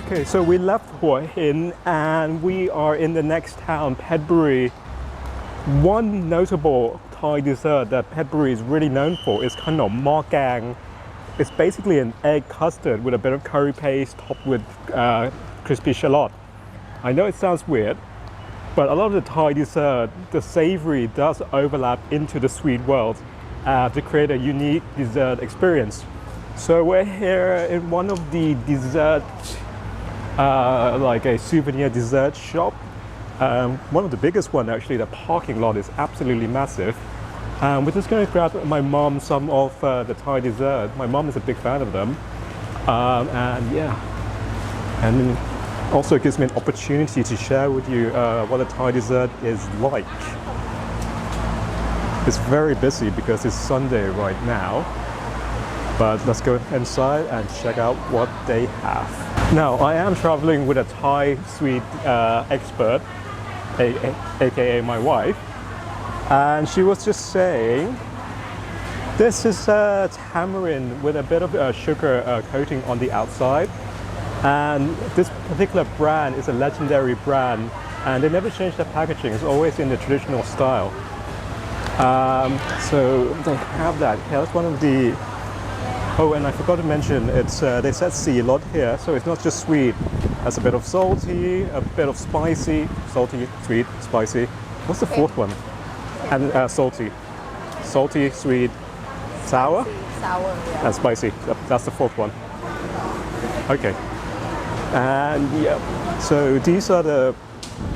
Okay, so we left Hua Hin and we are in the next town, Phetchaburi. One notable Thai dessert that Phetchaburi is really known for is khanom mo gang. It's basically an egg custard with a bit of curry paste topped with crispy shallot. I know it sounds weird, but a lot of the Thai dessert, the savory does overlap into the sweet world to create a unique dessert experience. So we're here in one of the dessert, like a souvenir dessert shop. One of the biggest one actually. The parking lot is absolutely massive. We're just going to grab my mom some of the Thai dessert. My mom is a big fan of them. And yeah, and also gives me an opportunity to share with you what a Thai dessert is like. It's very busy because it's Sunday right now. But let's go inside and check out what they have. Now, I am traveling with a Thai sweet expert, aka my wife, and she was just saying this is tamarind with a bit of sugar coating on the outside, and this particular brand is a legendary brand, and they never change their packaging. It's always in the traditional style. So they have that. Yeah, that's one of the. Oh, and I forgot to mention, it's they said sea lot here, so it's not just sweet. It's a bit of salty, a bit of spicy, salty, sweet, spicy. What's the fourth one? And salty, sweet, sour, yeah. and spicy. That's the fourth one. Okay. And yeah, so these are the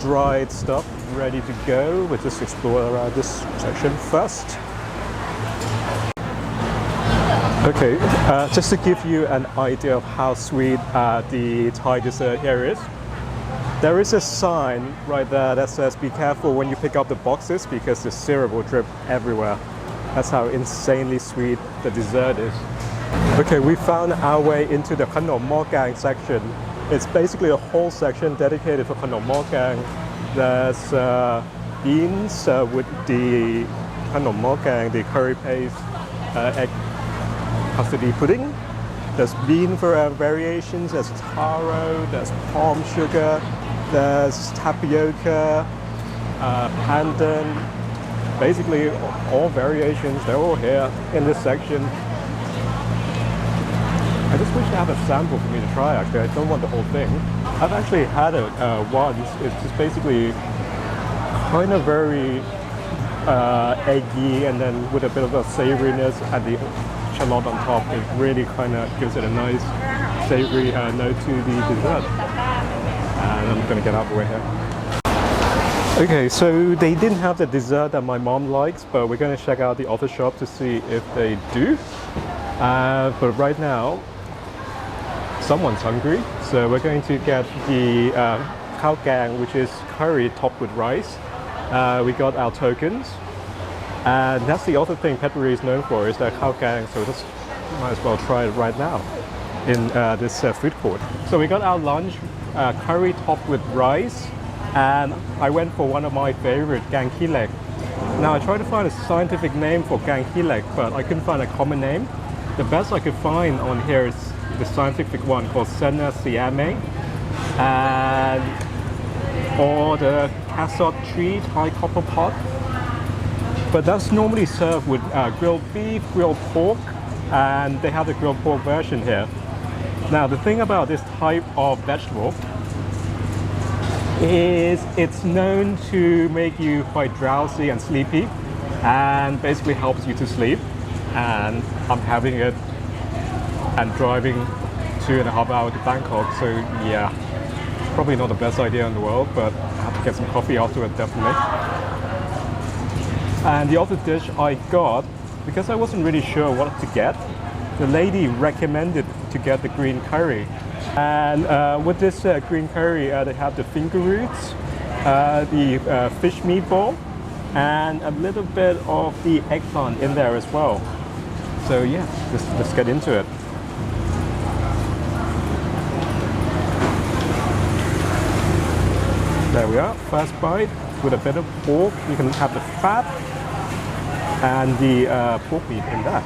dried stuff ready to go. We'll just explore around this section first. Okay, just to give you an idea of how sweet the Thai dessert here is, there is a sign right there that says be careful when you pick up the boxes because the syrup will drip everywhere. That's how insanely sweet the dessert is. Okay, we found our way into the khanom mo gang section. It's basically a whole section dedicated for khanom mo gang. There's beans with the khanom mo gang, the curry paste, egg custard pudding. There's bean variations, there's taro, there's palm sugar, there's tapioca, pandan. Basically all variations, they're all here in this section. I just wish I had a sample for me to try actually. I don't want the whole thing. I've actually had it once. It's just basically kind of very eggy and then with a bit of a savoriness and the shallot on top. It really kind of gives it a nice savory note to the dessert. And I'm going to get out of the way here. Okay, so they didn't have the dessert that my mom likes, but we're going to check out the other shop to see if they do. But right now, someone's hungry, so we're going to get the khao gang, which is curry topped with rice. We got our tokens. And that's the other thing Phetchaburi is known for, is their khao gang, so just might as well try it right now in this food court. So we got our lunch, curry topped with rice, and I went for one of my favorite, gang hilek. Now I tried to find a scientific name for gang hilek, but I couldn't find a common name. The best I could find on here is the scientific one called Senna siame, or the casot tree Thai copper pot. But that's normally served with grilled beef, grilled pork, and they have the grilled pork version here. Now the thing about this type of vegetable is it's known to make you quite drowsy and sleepy and basically helps you to sleep. And I'm having it and driving 2.5 hours to Bangkok, so yeah, probably not the best idea in the world, but I have to get some coffee afterward definitely. And the other dish I got, because I wasn't really sure what to get, the lady recommended to get the green curry. And with this green curry, they have the finger roots, the fish meatball, and a little bit of the eggplant in there as well. So yeah, let's get into it. There we are, first bite with a bit of pork. You can have the fat and the pork meat in that.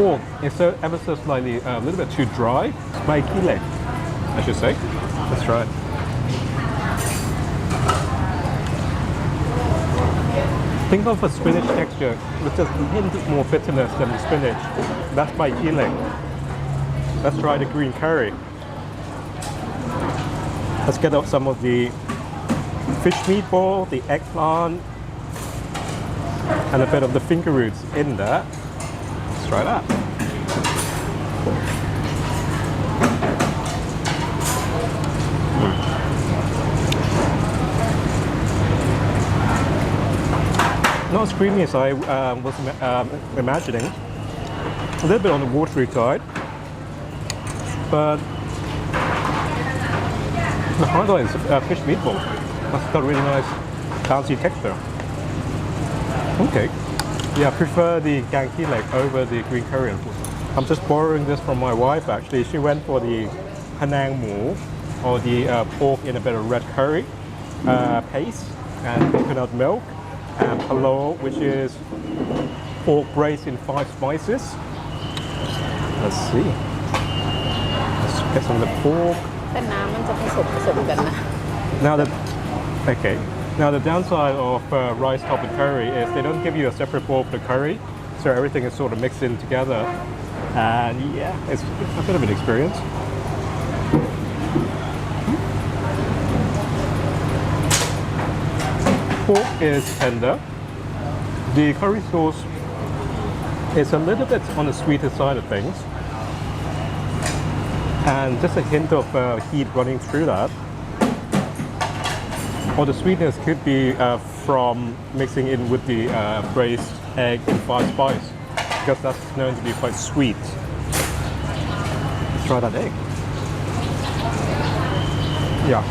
pork is so ever so slightly a little bit too dry. Spiky leg, I should say. Let's try it. Think of a spinach texture with just a hint more bitterness than the spinach. That's spiky leg. Let's try the green curry. Let's get out some of the fish meatball, the eggplant, and a bit of the finger roots in there. Let's try that. Not as creamy as I was imagining. A little bit on the watery side, but the highlight is fish meatball. That's got a really nice bouncy texture. Okay. Yeah, I prefer the ganki leg over the green curry. I'm just borrowing this from my wife actually. She went for the Penang mu, or the pork in a bit of red curry paste and coconut milk, and palo, which is pork braised in 5 spices. Let's see. Let's get some of the pork. Now the downside of rice topped with curry is they don't give you a separate bowl for the curry, so everything is sort of mixed in together, and yeah, it's a bit of an experience. Pork is tender. The curry sauce is a little bit on the sweeter side of things, and just a hint of heat running through that. Or the sweetness could be from mixing in with the braised egg and 5 spice, because that's known to be quite sweet. Let's try that egg. Yeah.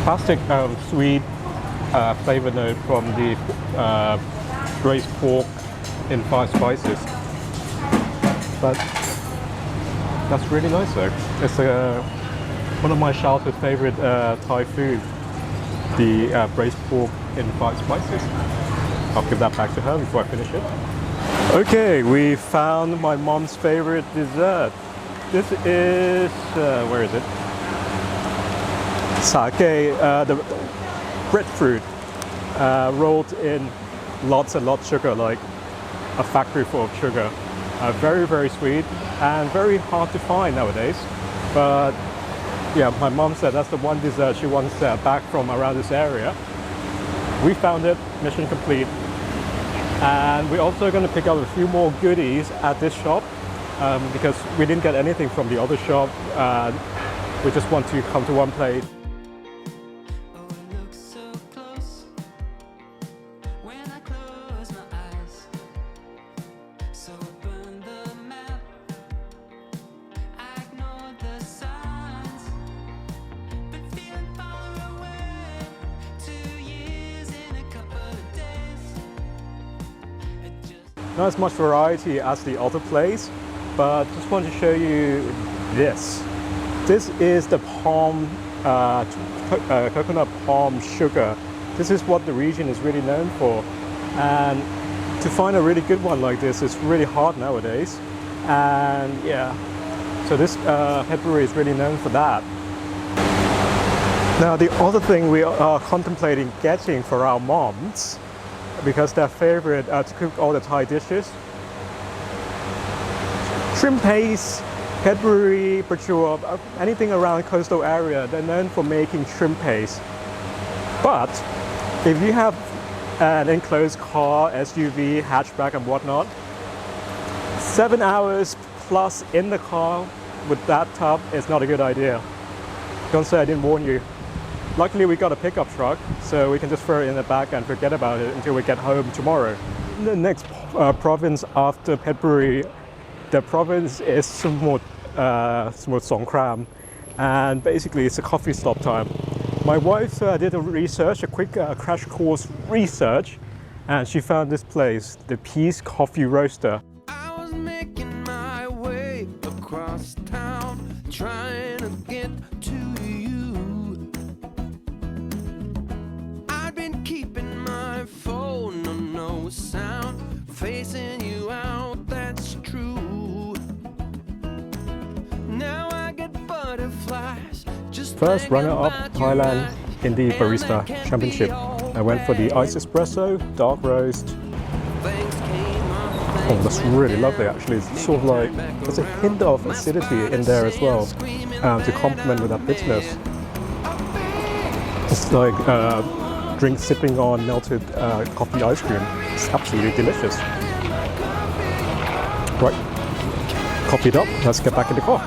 Classic sweet flavor note from the braised pork in 5 spices. But that's really nice though. It's one of my childhood favorite Thai food. The braised pork in 5 spices. I'll give that back to her before I finish it. Okay, we found my mom's favorite dessert. This is, where is it? Sake, the breadfruit rolled in lots and lots of sugar, like a factory full of sugar. Very, very sweet and very hard to find nowadays. But yeah, my mom said that's the one dessert she wants back from around this area. We found it, mission complete. And we're also going to pick up a few more goodies at this shop because we didn't get anything from the other shop. We just want to come to one place. Not as much variety as the other place, but just want to show you this. This is the palm, coconut palm sugar. This is what the region is really known for. And to find a really good one like this is really hard nowadays. And yeah, so this Phetchaburi is really known for that. Now the other thing we are contemplating getting for our moms, because their favorite to cook all the Thai dishes. Shrimp paste, Phetchaburi, Phetchaburi, anything around coastal area, they're known for making shrimp paste. But if you have an enclosed car, SUV, hatchback and whatnot, 7 hours plus in the car with that tub is not a good idea. Don't say I didn't warn you. Luckily we got a pickup truck, so we can just throw it in the back and forget about it until we get home tomorrow. The next province after Phetchaburi, the province is Samut Songkram, and basically it's a coffee stop time. My wife did a research, a quick crash course research, and she found this place, the Peace Coffee Roaster. I was making my way across town, trying to get to you. Keeping my phone on no sound, facing you out that street. first runner-up Thailand in the barista championship. I went for the iced espresso, dark roast. Oh, that's really lovely actually. It's sort of like, there's a hint of acidity in there as well to complement with that bitterness. It's like drink sipping on melted coffee ice cream. It's absolutely delicious. Right, coffeed up, let's get back in the car.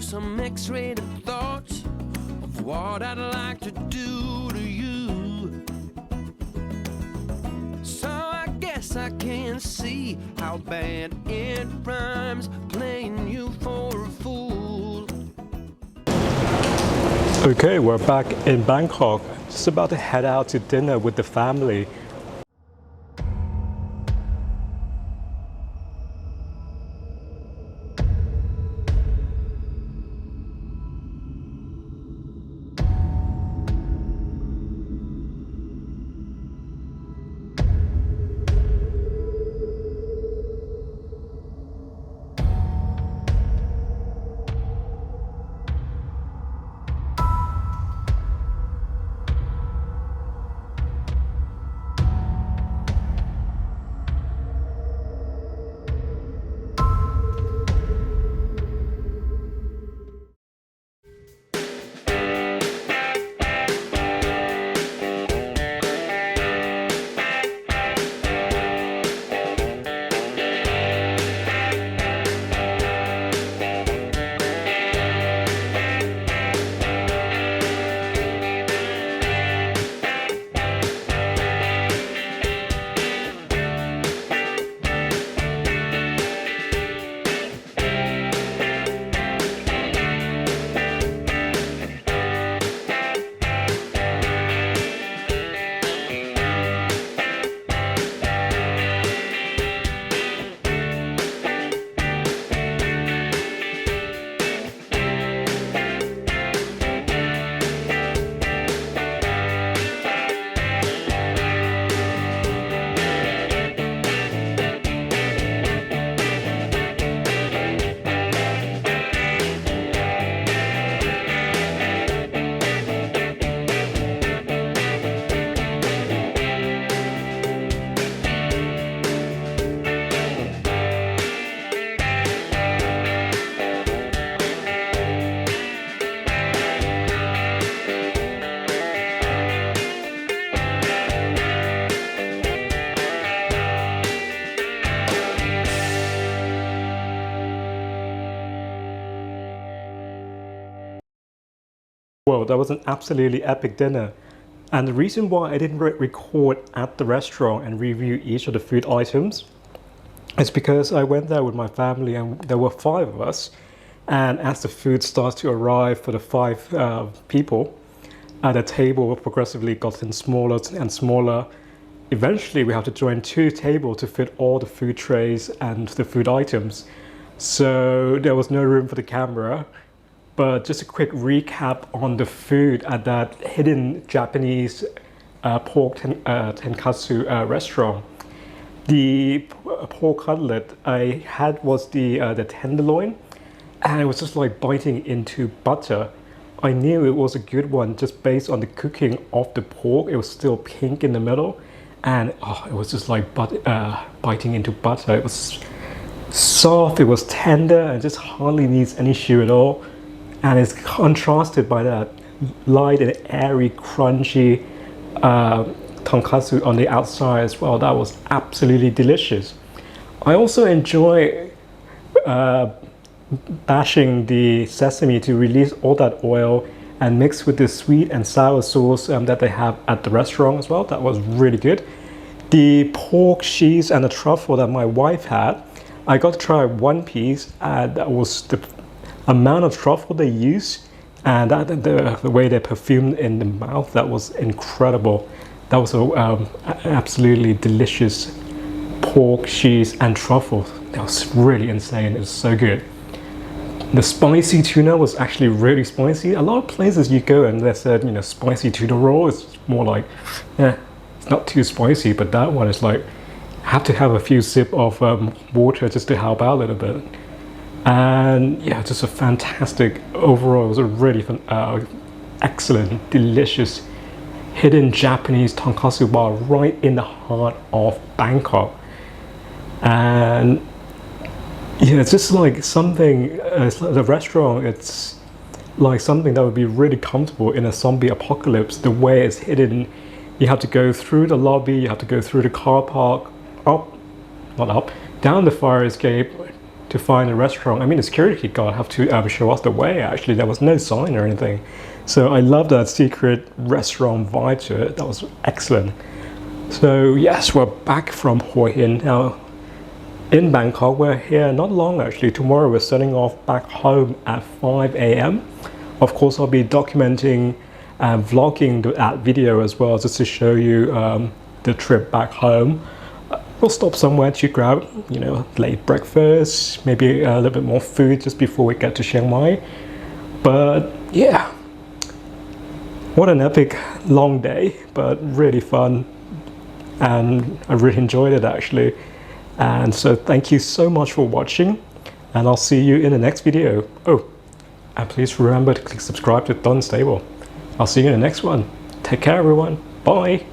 Some X-rated thoughts of what I'd like to do to you. So I guess I can see how bad it rhymes, playing you for a fool. Okay, we're back in Bangkok. Just about to head out to dinner with the family. Well, that was an absolutely epic dinner. And the reason why I didn't record at the restaurant and review each of the food items is because I went there with my family and there were 5 of us. And as the food starts to arrive for the 5 people, the table progressively gotten smaller and smaller. Eventually, we have to join 2 tables to fit all the food trays and the food items. So there was no room for the camera. But just a quick recap on the food at that hidden Japanese pork tonkatsu restaurant. The pork cutlet I had was the tenderloin, and it was just like biting into butter. I knew it was a good one just based on the cooking of the pork. It was still pink in the middle, and it was just like biting into butter. It was soft, it was tender, and just hardly needs any chew at all. And it's contrasted by that light and airy, crunchy tonkatsu on the outside as well. That was absolutely delicious. I also enjoy bashing the sesame to release all that oil and mix with the sweet and sour sauce that they have at the restaurant as well. That was really good. The pork cheese and the truffle that my wife had, I got to try 1 piece, and that was the amount of truffle they use and the way they perfumed in the mouth, that was incredible. That was absolutely delicious pork cheese and truffle. that was really insane. It was so good. The spicy tuna was actually really spicy. A lot of places you go and they said, you know, spicy tuna roll is more like, yeah, it's not too spicy, but that one is like, have to have a few sip of water just to help out a little bit. And yeah, just a fantastic overall. It was a really excellent, delicious, hidden Japanese tonkatsu bar right in the heart of Bangkok. And yeah, it's just like something, the restaurant, it's like something that would be really comfortable in a zombie apocalypse. The way it's hidden, you have to go through the lobby, you have to go through the car park, down the fire escape to find a restaurant. I mean, the security guard have to show us the way. Actually, there was no sign or anything. So I love that secret restaurant vibe to it. That was excellent. So yes, we're back from Hua Hin now. In Bangkok, we're here not long actually. Tomorrow we're setting off back home at 5 a.m. Of course, I'll be documenting and vlogging that video as well, just to show you the trip back home. We'll stop somewhere to grab, you know, late breakfast, maybe a little bit more food just before we get to Chiang Mai. But yeah, what an epic long day, but really fun, and I really enjoyed it actually. And so thank you so much for watching, and I'll see you in the next video. Oh, and please remember to click subscribe to Don Stable. I'll see you in the next one. Take care everyone. Bye.